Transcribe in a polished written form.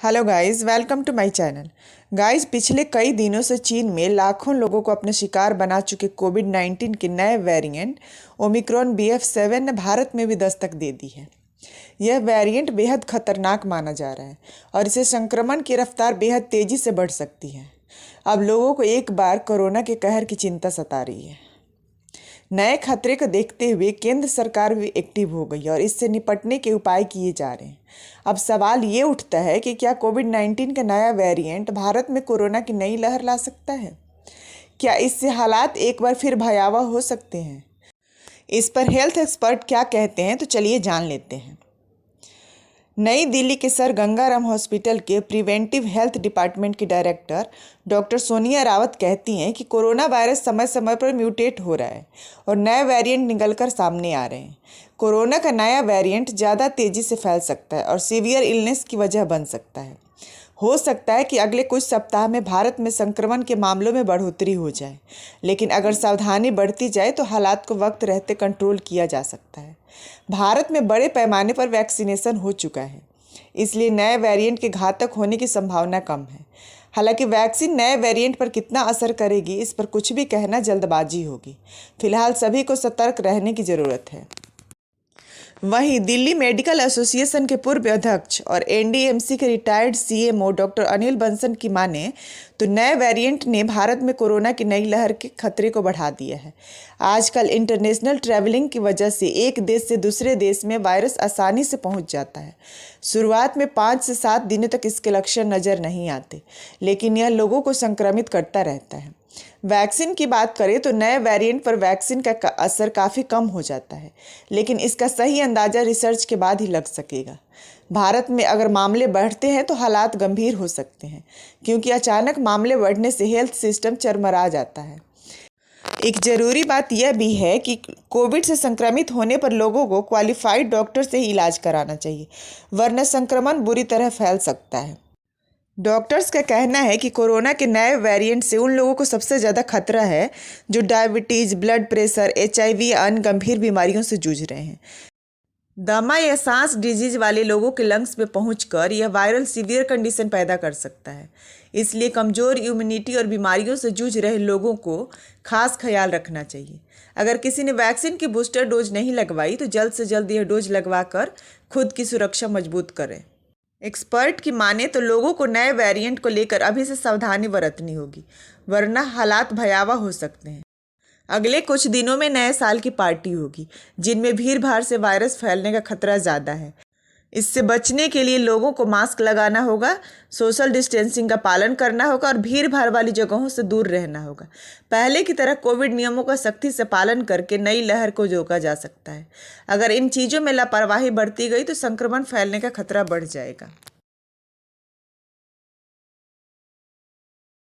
Hello guys, welcome to my channel. Guys, पिछले कई दिनों से चीन में लाखों लोगों को अपने शिकार बना चुके कोविड-19 के नए वेरिएंट ओमिक्रॉन BF.7 ने भारत में भी दस्तक दे दी है। यह वेरिएंट बेहद खतरनाक माना जा रहा है और इसे संक्रमण की रफ्तार बेहद तेजी से बढ़ सकती है। अब लोगों को एक बार कोरोना के कहर की चिंता सता रही है। नए खतरे को देखते हुए केंद्र सरकार भी एक्टिव हो गई और इससे निपटने के उपाय किए जा रहे हैं। अब सवाल ये उठता है कि क्या कोविड-19 का नया वेरिएंट भारत में कोरोना की नई लहर ला सकता है? क्या इससे हालात एक बार फिर भयावह हो सकते हैं? इस पर हेल्थ एक्सपर्ट क्या कहते हैं, तो चलिए जान लेते हैं। नई दिल्ली के सर गंगाराम हॉस्पिटल के प्रिवेंटिव हेल्थ डिपार्टमेंट की डायरेक्टर डॉक्टर सोनिया रावत कहती हैं कि कोरोना वायरस समय समय पर म्यूटेट हो रहा है और नए वेरिएंट निकलकर सामने आ रहे हैं। कोरोना का नया वेरिएंट ज़्यादा तेज़ी से फैल सकता है और सीवियर इलनेस की वजह बन सकता है। हो सकता है कि अगले कुछ सप्ताह में भारत में संक्रमण के मामलों में बढ़ोतरी हो जाए, लेकिन अगर सावधानी बढ़ती जाए तो हालात को वक्त रहते कंट्रोल किया जा सकता है। भारत में बड़े पैमाने पर वैक्सीनेशन हो चुका है, इसलिए नए वेरिएंट के घातक होने की संभावना कम है। हालांकि वैक्सीन नए वेरिएंट पर कितना असर करेगी, इस पर कुछ भी कहना जल्दबाजी होगी। फिलहाल सभी को सतर्क रहने की ज़रूरत है। वहीं दिल्ली मेडिकल एसोसिएशन के पूर्व अध्यक्ष और NDMC के retired CMO doctor Anil Bansal की माने तो नए वेरिएंट ने भारत में कोरोना की नई लहर के खतरे को बढ़ा दिया है। आजकल इंटरनेशनल ट्रैवलिंग की वजह से एक देश से दूसरे देश में वायरस आसानी से पहुंच जाता है। शुरुआत में 5 से 7 दिनों तक इसके लक्षण नज़र नहीं आते, लेकिन यह लोगों को संक्रमित करता रहता है। वैक्सीन की बात करें तो नए वेरिएंट पर वैक्सीन का असर काफ़ी कम हो जाता है, लेकिन इसका सही अंदाज़ा रिसर्च के बाद ही लग सकेगा। भारत में अगर मामले बढ़ते हैं तो हालात गंभीर हो सकते हैं, क्योंकि अचानक मामले बढ़ने से हेल्थ सिस्टम चरमरा जाता है। एक ज़रूरी बात यह भी है कि कोविड से संक्रमित होने पर लोगों को क्वालिफाइड डॉक्टर से ही इलाज कराना चाहिए, वरना संक्रमण बुरी तरह फैल सकता है। डॉक्टर्स का कहना है कि कोरोना के नए वेरिएंट से उन लोगों को सबसे ज़्यादा खतरा है जो डायबिटीज़, ब्लड प्रेशर, HIV या अन्य गंभीर बीमारियों से जूझ रहे हैं। दमा या सांस डिजीज वाले लोगों के लंग्स में पहुंचकर यह वायरल सीवियर कंडीशन पैदा कर सकता है। इसलिए कमज़ोर इम्यूनिटी और बीमारियों से जूझ रहे लोगों को खास ख्याल रखना चाहिए। अगर किसी ने वैक्सीन की बूस्टर डोज नहीं लगवाई तो जल्द से जल्द यह डोज लगवाकर खुद की सुरक्षा मजबूत करें। एक्सपर्ट की माने तो लोगों को नए वेरिएंट को लेकर अभी से सावधानी बरतनी होगी, वरना हालात भयावह हो सकते हैं। अगले कुछ दिनों में नए साल की पार्टी होगी, जिनमें भीड़ भाड़ से वायरस फैलने का खतरा ज़्यादा है। इससे बचने के लिए लोगों को मास्क लगाना होगा, सोशल डिस्टेंसिंग का पालन करना होगा और भीड़ भाड़ वाली जगहों से दूर रहना होगा। पहले की तरह कोविड नियमों का सख्ती से पालन करके नई लहर को रोका जा सकता है। अगर इन चीज़ों में लापरवाही बढ़ती गई तो संक्रमण फैलने का खतरा बढ़ जाएगा।